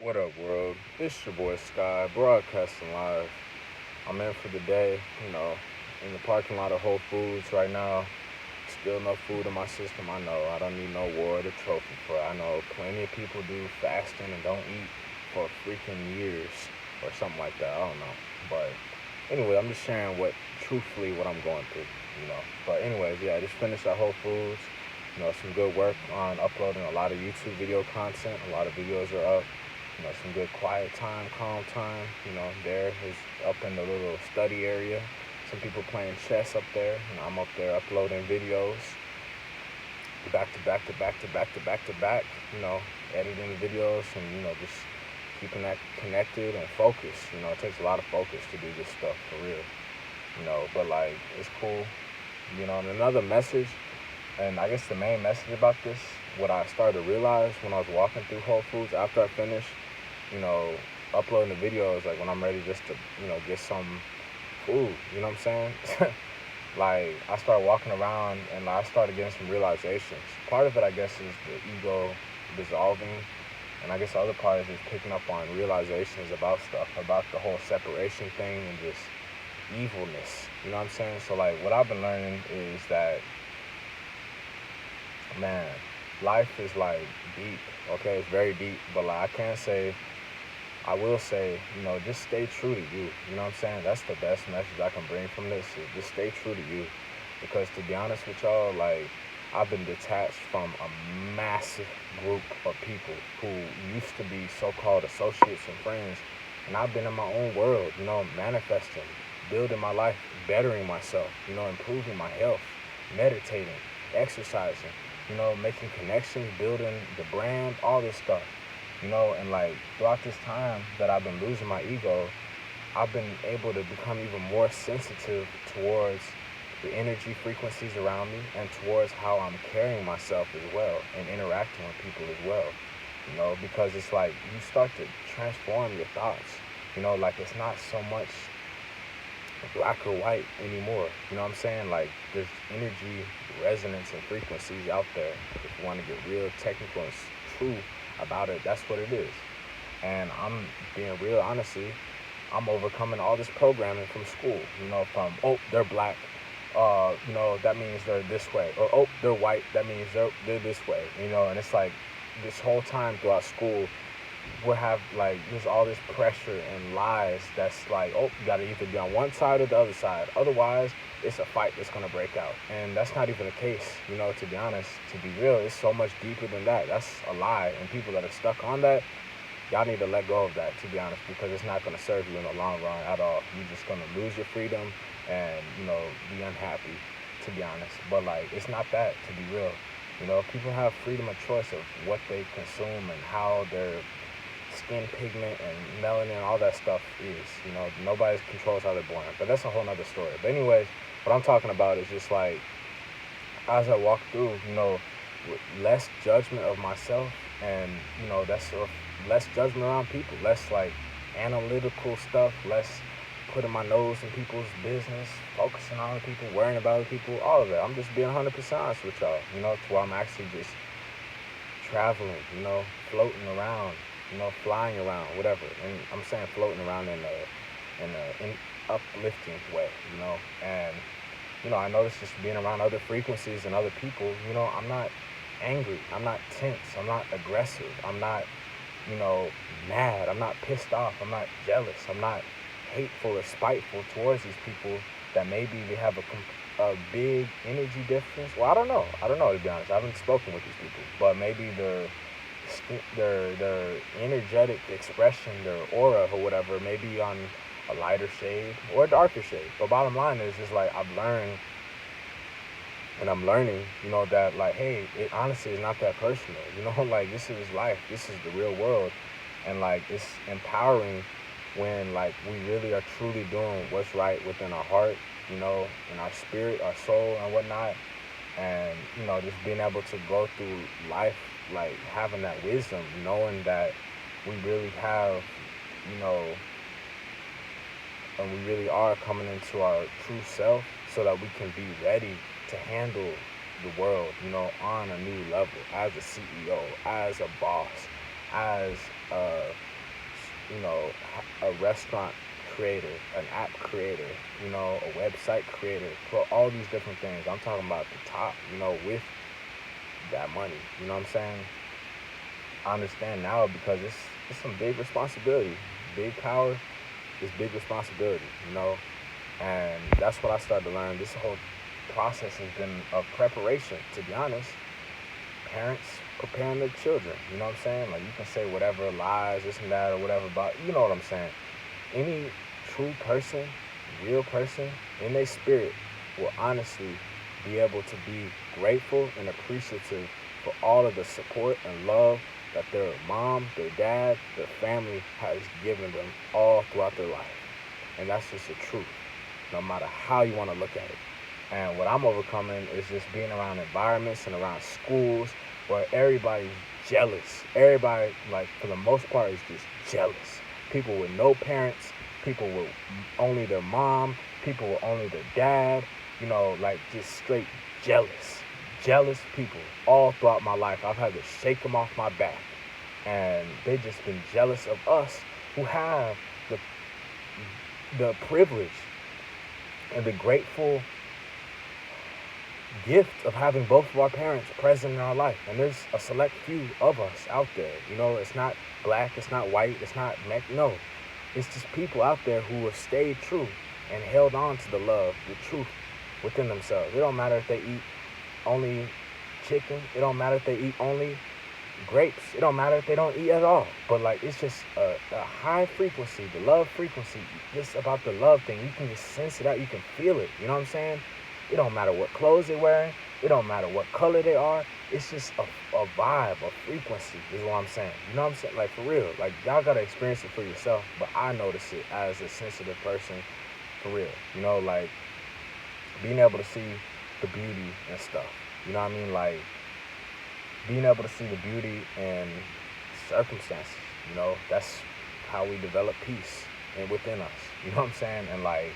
What up, world? It's your boy Sky, broadcasting live. I'm in for the day, in the parking lot of Whole Foods right now. Still no food in my system. I know I don't need no award or trophy for it. I know plenty of people do fasting and don't eat for freaking years or something like that. I don't know. But anyway, I'm just sharing truthfully, what I'm going through. But anyways, yeah, I just finished at Whole Foods. Some good work on uploading a lot of YouTube video content. A lot of videos are up. Some good quiet time, calm time. There is up in the little study area. Some people playing chess up there. I'm up there uploading videos back to back to back to back to back to back. Editing videos and just keeping that connected and focused. It takes a lot of focus to do this stuff for real. But like it's cool. And another message, and I guess the main message about this, what I started to realize when I was walking through Whole Foods after I finished, you know, uploading the videos, like when I'm ready just to, get some food, you know what I'm saying? Like I started walking around and I started getting some realizations. Part of it, I guess, is the ego dissolving, and I guess the other part is just picking up on realizations about stuff, about the whole separation thing and just evilness. You know what I'm saying? So like what I've been learning is that, man, life is like deep. Okay, it's very deep, but like I will say, just stay true to you. You know what I'm saying? That's the best message I can bring from this, is just stay true to you. Because to be honest with y'all, like, I've been detached from a massive group of people who used to be so-called associates and friends. And I've been in my own world, manifesting, building my life, bettering myself, improving my health, meditating, exercising, making connections, building the brand, all this stuff. And like throughout this time that I've been losing my ego, I've been able to become even more sensitive towards the energy frequencies around me and towards how I'm carrying myself as well and interacting with people as well. Because it's like you start to transform your thoughts. Like it's not so much black or white anymore. You know what I'm saying? Like there's energy resonance and frequencies out there. If you want to get real technical and true about it, that's what it is. And I'm being real, honestly, I'm overcoming all this programming from school. From, oh, they're black, that means they're this way, or oh, they're white, that means they're this way. And it's like this whole time throughout school, we'll have like there's all this pressure and lies that's like, oh, you gotta either be on one side or the other side, otherwise it's a fight that's gonna break out. And that's not even the case. To be honest, to be real, it's so much deeper than that. That's a lie, and people that are stuck on that, y'all need to let go of that, to be honest, because it's not gonna serve you in the long run at all. You're just gonna lose your freedom and be unhappy, to be honest. But like it's not that, to be real. People have freedom of choice of what they consume and how their skin pigment and melanin and all that stuff is. Nobody controls how they're born. But that's a whole nother story. But anyways, what I'm talking about is just like, as I walk through, with less judgment of myself and, that's sort of less judgment around people, less like analytical stuff, less putting my nose in people's business, focusing on other people, worrying about other people, all of that. I'm just being 100% honest with y'all, to where I'm actually just traveling, floating around, flying around, whatever. And I'm saying floating around in an uplifting way, And, I noticed just being around other frequencies and other people, I'm not angry. I'm not tense. I'm not aggressive. I'm not, mad. I'm not pissed off. I'm not jealous. I'm not hateful or spiteful towards these people that maybe they have a big energy difference. Well, I don't know. I don't know, to be honest. I haven't spoken with these people, but maybe their energetic expression, their aura or whatever, maybe on a lighter shade or a darker shade. But bottom line is just like I've learned and I'm learning, that like, hey, it honestly is not that personal. Like this is life. This is the real world. And like it's empowering when like we really are truly doing what's right within our heart, in our spirit, our soul and whatnot. And, just being able to go through life, like having that wisdom, knowing that we really have, and we really are coming into our true self so that we can be ready to handle the world, on a new level, as a CEO, as a boss, as a a restaurant creator, an app creator, a website creator, for all these different things. I'm talking about the top, with that money. You know what I'm saying? I understand now because it's some big responsibility. Big power is big responsibility, and that's what I started to learn. This whole process has been a preparation, to be honest. Parents preparing their children, you know what I'm saying? Like, you can say whatever, lies, this and that, or whatever, but you know what I'm saying. Any true person, real person, in their spirit will honestly be able to be grateful and appreciative for all of the support and love that their mom, their dad, their family has given them all throughout their life. And that's just the truth, no matter how you want to look at it. And what I'm overcoming is just being around environments and around schools where everybody's jealous. Everybody, like, for the most part, is just jealous. People with no parents, people with only their mom, people with only their dad, like, just straight jealous. Jealous people all throughout my life. I've had to shake them off my back. And they just been jealous of us who have the privilege and the grateful gift of having both of our parents present in our life. And there's a select few of us out there. It's not black, it's not white, it's not no. It's just people out there who have stayed true and held on to the love, the truth within themselves. It don't matter if they eat only chicken. It don't matter if they eat only grapes. It don't matter if they don't eat at all. But, like, it's just a high frequency, the love frequency. Just about the love thing. You can just sense it out. You can feel it. You know what I'm saying? It don't matter what clothes they're wearing. It don't matter what color they are. It's just a vibe, a frequency is what I'm saying. You know what I'm saying? Like, for real. Like, y'all got to experience it for yourself. But I notice it as a sensitive person, for real. Like, being able to see the beauty and stuff. You know what I mean? Like, being able to see the beauty in circumstances. That's how we develop peace within us. You know what I'm saying? And, like,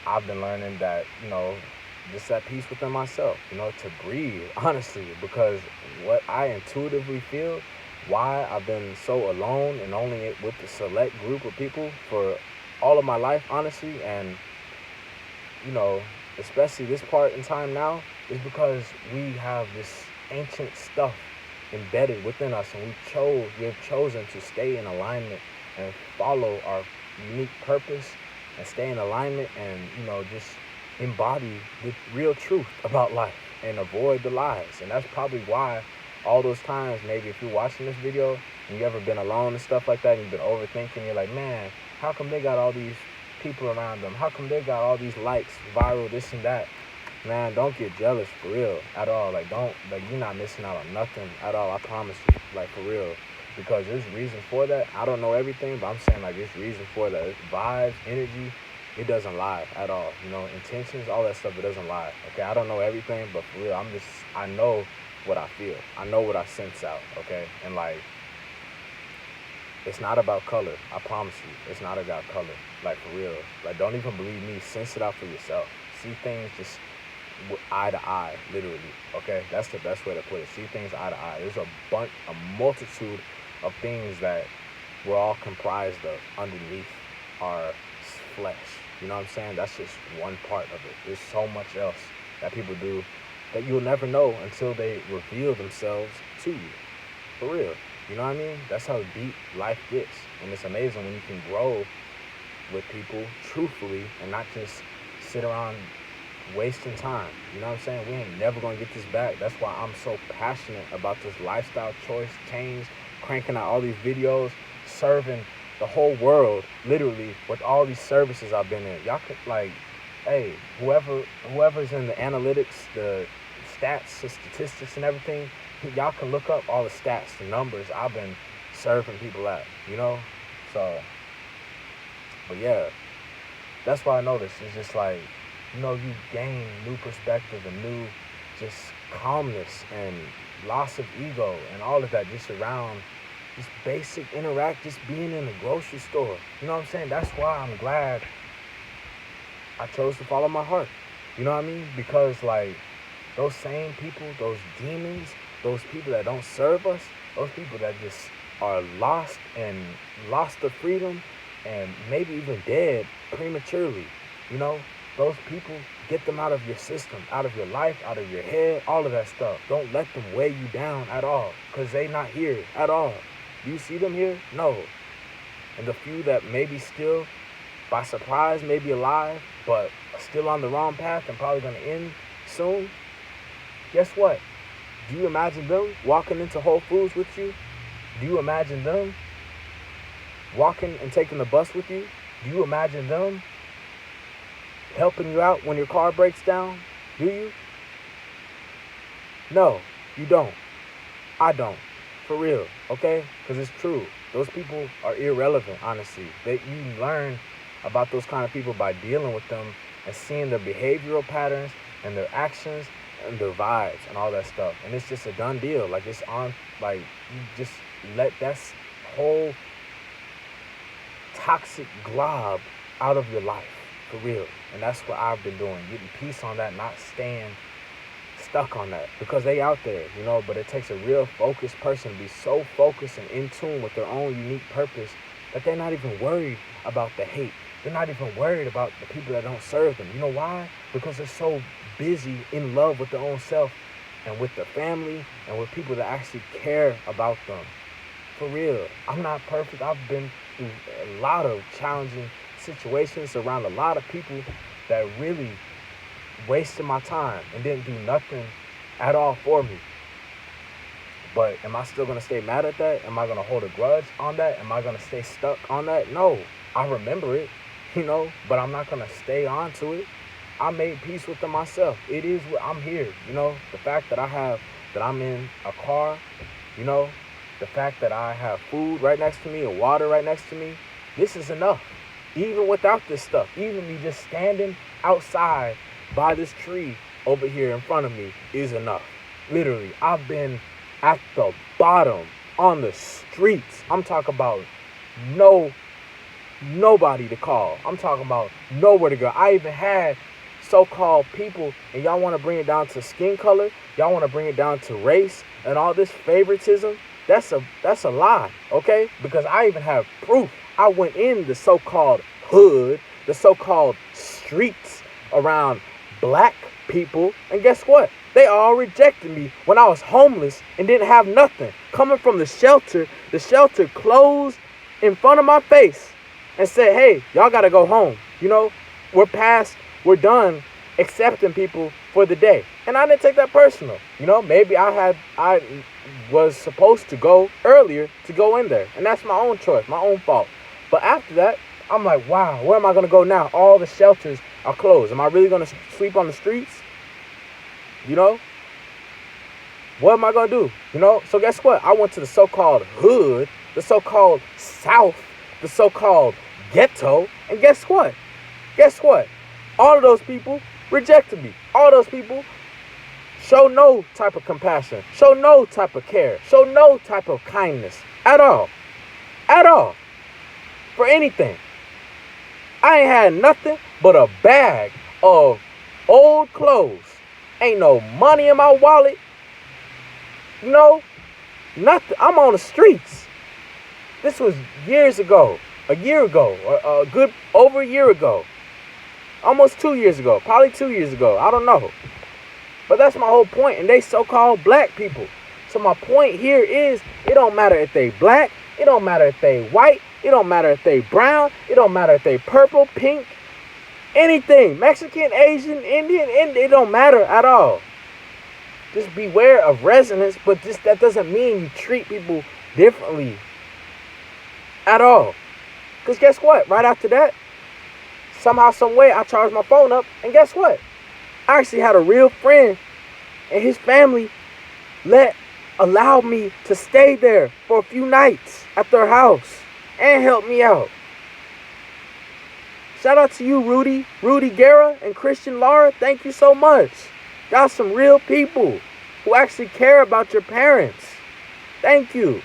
I've been learning that, just that peace within myself, to breathe, honestly, because what I intuitively feel, why I've been so alone and only with a select group of people for all of my life, honestly, and, especially this part in time now, is because we have this ancient stuff embedded within us, and we have chosen to stay in alignment and follow our unique purpose and stay in alignment and, just embody the real truth about life and avoid the lies. And that's probably why all those times, maybe if you're watching this video and you ever been alone and stuff like that, and you've been overthinking, you're like, man, how come they got all these people around them? How come they got all these likes, viral, this and that? Man, don't get jealous, for real, at all. Like, you're not missing out on nothing at all, I promise you, like, for real. Because there's reasons for that. I don't know everything, but I'm saying, like, there's reason for that. It's vibes, energy, it doesn't lie at all. Intentions, all that stuff, it doesn't lie. Okay, I don't know everything, but for real, I know what I feel. I know what I sense out, okay? And, like, it's not about color. I promise you, it's not about color. Like, for real. Like, don't even believe me. Sense it out for yourself. See things just eye to eye, literally, okay? That's the best way to put it. See things eye to eye. There's a multitude of things that we're all comprised of underneath our flesh. You know what I'm saying? That's just one part of it. There's so much else that people do that you'll never know until they reveal themselves to you. For real. You know what I mean? That's how deep life gets. And it's amazing when you can grow with people truthfully and not just sit around wasting time. You know what I'm saying? We ain't never gonna get this back. That's why I'm so passionate about this lifestyle choice change, cranking out all these videos, serving the whole world, literally, with all these services I've been in. Y'all could, like, hey, whoever's in the analytics, the stats, the statistics and everything, y'all can look up all the stats, the numbers I've been serving people at, So, but yeah, that's why I noticed. It's just like, you gain new perspective and new just calmness and loss of ego and all of that just around just basic just being in the grocery store. You know what I'm saying? That's why I'm glad I chose to follow my heart. You know what I mean? Because, like, those same people, those demons, those people that don't serve us, those people that just are lost the freedom and maybe even dead prematurely. You know, those people, get them out of your system, out of your life, out of your head, all of that stuff. Don't let them weigh you down at all, because they not here at all. Do you see them here? No. And the few that maybe still by surprise, maybe alive, but still on the wrong path and probably going to end soon, guess what? Do you imagine them walking into Whole Foods with you? Do you imagine them walking and taking the bus with you? Do you imagine them helping you out when your car breaks down? Do you? No, you don't. I don't. For real, okay? Because it's true. Those people are irrelevant, honestly. You learn about those kind of people by dealing with them and seeing their behavioral patterns and their actions and their vibes and all that stuff. And it's just a done deal. Like, it's on, like, you just let that whole toxic glob out of your life, for real. And that's what I've been doing, getting peace on that, not staying stuck on that, because they out there, you know. But it takes a real focused person to be so focused and in tune with their own unique purpose that they're not even worried about the hate. They're not even worried about the people that don't serve them. You know why? Because they're so busy in love with their own self and with the family and with people that actually care about them. For real. I'm not perfect. I've been through a lot of challenging situations around a lot of people that really wasted my time and didn't do nothing at all for me. But am I still going to stay mad at that? Am I going to hold a grudge on that? Am I going to stay stuck on that? No. I remember it, you know, but I'm not going to stay on to it. I made peace with them myself. It is what I'm here, you know. The fact that I'm in a car, you know, the fact that I have food right next to me and water right next to me, this is enough. Even without this stuff, even me just standing outside by this tree over here in front of me is enough. Literally, I've been at the bottom on the streets. I'm talking about nobody to call. I'm talking about nowhere to go. I even had so-called people, and y'all want to bring it down to skin color, y'all want to bring it down to race and all this favoritism. That's a lie, okay? Because I even have proof. I went in the so-called hood, the so-called streets around black people, and guess what? They all rejected me when I was homeless and didn't have nothing. Coming from the shelter closed in front of my face and said, hey, y'all got to go home. You know, we're done accepting people for the day. And I didn't take that personal. You know, maybe I was supposed to go earlier to go in there. And that's my own choice, my own fault. But after that, I'm like, wow, where am I going to go now? All the shelters are closed. Am I really going to sleep on the streets? You know? What am I going to do? You know? So guess what? I went to the so-called hood, the so-called South, the so-called ghetto. And guess what? Guess what? All of those people rejected me. All those people show no type of compassion, show no type of care, show no type of kindness at all. At all. For anything. I ain't had nothing but a bag of old clothes. Ain't no money in my wallet. No, nothing. I'm on the streets. This was years ago, a year ago, a good over a year ago. Almost 2 years ago, probably 2 years ago. I don't know. But that's my whole point. And they so-called black people. So my point here is, it don't matter if they black. It don't matter if they white. It don't matter if they brown. It don't matter if they purple, pink, anything. Mexican, Asian, Indian, it don't matter at all. Just beware of resonance, but that doesn't mean you treat people differently at all. Because guess what? Right after that, somehow, some way, I charged my phone up, and guess what? I actually had a real friend, and his family allowed me to stay there for a few nights at their house and help me out. Shout out to you, Rudy Guerra, and Christian Lara. Thank you so much. Y'all some real people who actually care about your parents. Thank you.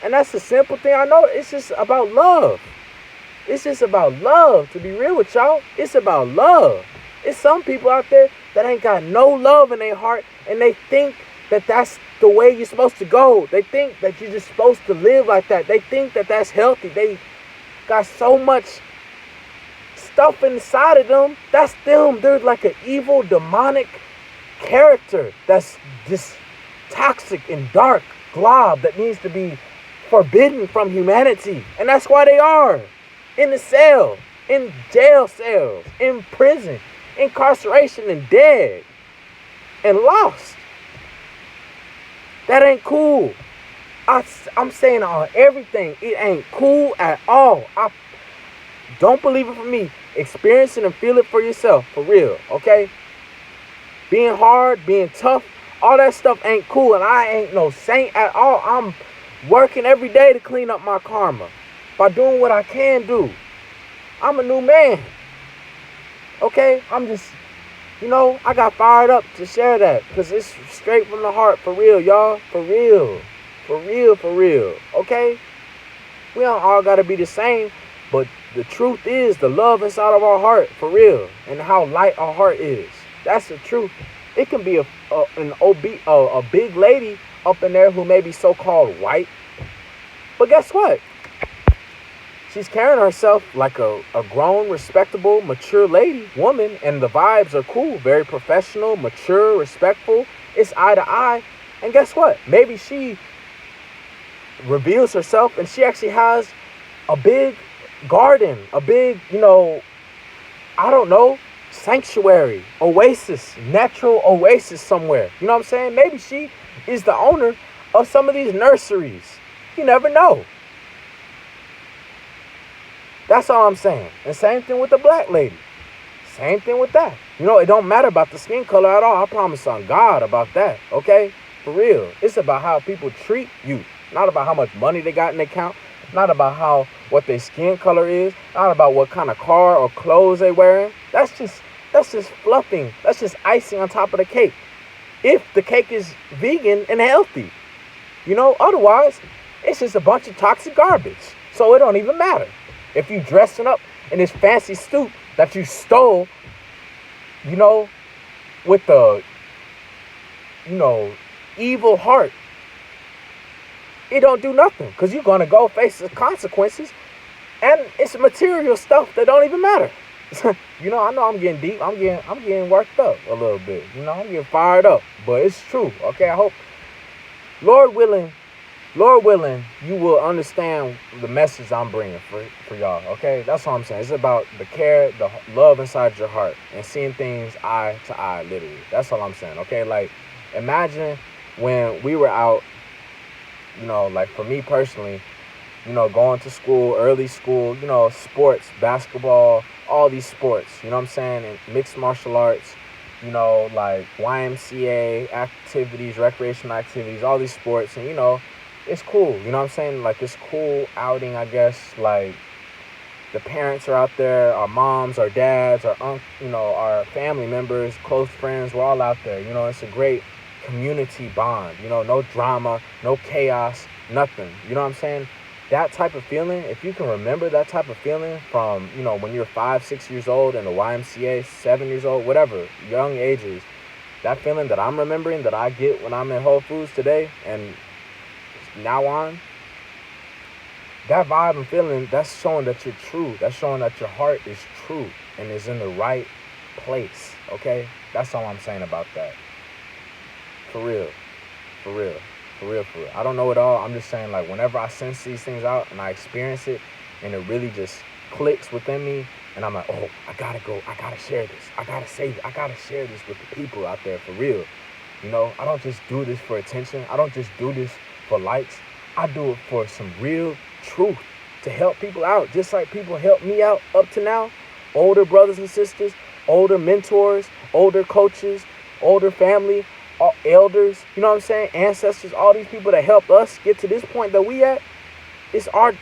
And that's a simple thing. I know it's just about love. It's just about love, to be real with y'all. It's about love. It's some people out there that ain't got no love in their heart, and they think that that's the way you're supposed to go. They think that you're just supposed to live like that. They think that that's healthy. They got so much stuff inside of them. That's them. They're like an evil, demonic character that's just toxic and dark glob that needs to be forbidden from humanity. And that's why they are in the cell, in jail cells, in prison, incarceration, and dead and lost. That ain't cool. I'm saying on everything, it ain't cool at all. I don't believe it for me. Experience it and feel it for yourself, for real, okay? Being hard, being tough, all that stuff ain't cool, and I ain't no saint at all. I'm working every day to clean up my karma by doing what I can do. I'm a new man, okay? I'm just, I got fired up to share that because it's straight from the heart, for real, y'all, for real, for real, for real, okay? We don't all got to be the same, but the truth is the love inside of our heart, for real, and how light our heart is. That's the truth. It can be a big lady up in there who may be so-called white, but guess what? She's carrying herself like a grown, respectable, mature woman, and the vibes are cool, very professional, mature, respectful. It's eye to eye, and guess what? Maybe she reveals herself, and she actually has a big garden, a big, I don't know, sanctuary, oasis, natural oasis somewhere. You know what I'm saying? Maybe she is the owner of some of these nurseries. You never know. That's all I'm saying. And same thing with the black lady. Same thing with that. It don't matter about the skin color at all. I promise on God about that. Okay? For real. It's about how people treat you. Not about how much money they got in their account. Not about what their skin color is. Not about what kind of car or clothes they wearing. That's just fluffing. That's just icing on top of the cake. If the cake is vegan and healthy. Otherwise, it's just a bunch of toxic garbage. So it don't even matter. If you dressing up in this fancy suit that you stole, with the, evil heart, it don't do nothing because you're going to go face the consequences, and it's material stuff that don't even matter. I know I'm getting deep. I'm getting worked up a little bit. I'm getting fired up, but it's true. Okay, I hope, Lord willing, you will understand the message I'm bringing for y'all, okay? That's all I'm saying. It's about the care, the love inside your heart, and seeing things eye to eye, literally. That's all I'm saying, okay? Like, imagine when we were out, like for me personally, going to school, early school, sports, basketball, all these sports, you know what I'm saying? And mixed martial arts, like YMCA activities, recreational activities, all these sports, and, it's cool, you know what I'm saying? Like, it's cool outing, I guess. Like, the parents are out there, our moms, our dads, our family members, close friends, we're all out there. It's a great community bond, no drama, no chaos, nothing. You know what I'm saying? That type of feeling, if you can remember that type of feeling from, when you're 5, 6 years old in the YMCA, 7 years old, whatever, young ages, that feeling that I'm remembering that I get when I'm in Whole Foods today and now on, that vibe and feeling, that's showing that you're true. That's showing that your heart is true and is in the right place, okay? That's all I'm saying about that. For real. For real. For real, for real. I don't know it all. I'm just saying, like, whenever I sense these things out and I experience it and it really just clicks within me and I'm like, oh, I gotta go. I gotta share this. I gotta say it. I gotta share this with the people out there, for real. I don't just do this for attention. I don't just do this for likes. I do it for some real truth to help people out, just like people help me out up to now. Older brothers and sisters, older mentors, older coaches, older family, elders, you know what I'm saying? Ancestors, all these people that helped us get to this point that we at. It's our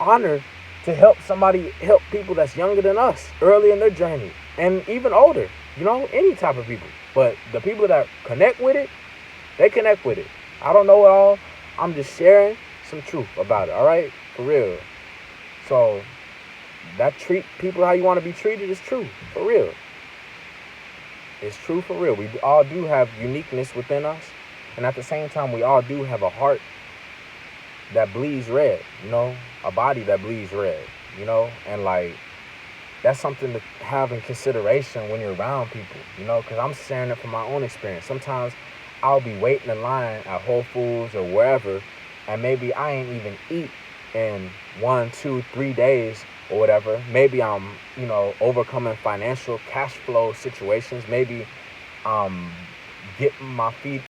honor to help people that's younger than us, early in their journey, and even older, any type of people. But the people that connect with it, they connect with it. I don't know it all. I'm just sharing some truth about it, all right? For real. So, that treat people how you want to be treated is true, for real. It's true, for real. We all do have uniqueness within us. And at the same time, we all do have a heart that bleeds red, you know, a body that bleeds red, you know, and like that's something to have in consideration when you're around people, you know, because I'm sharing it from my own experience. Sometimes I'll be waiting in line at Whole Foods or wherever, and maybe I ain't even eat in 1, 2, 3 days or whatever. Maybe I'm, you know, overcoming financial cash flow situations. Maybe getting my feet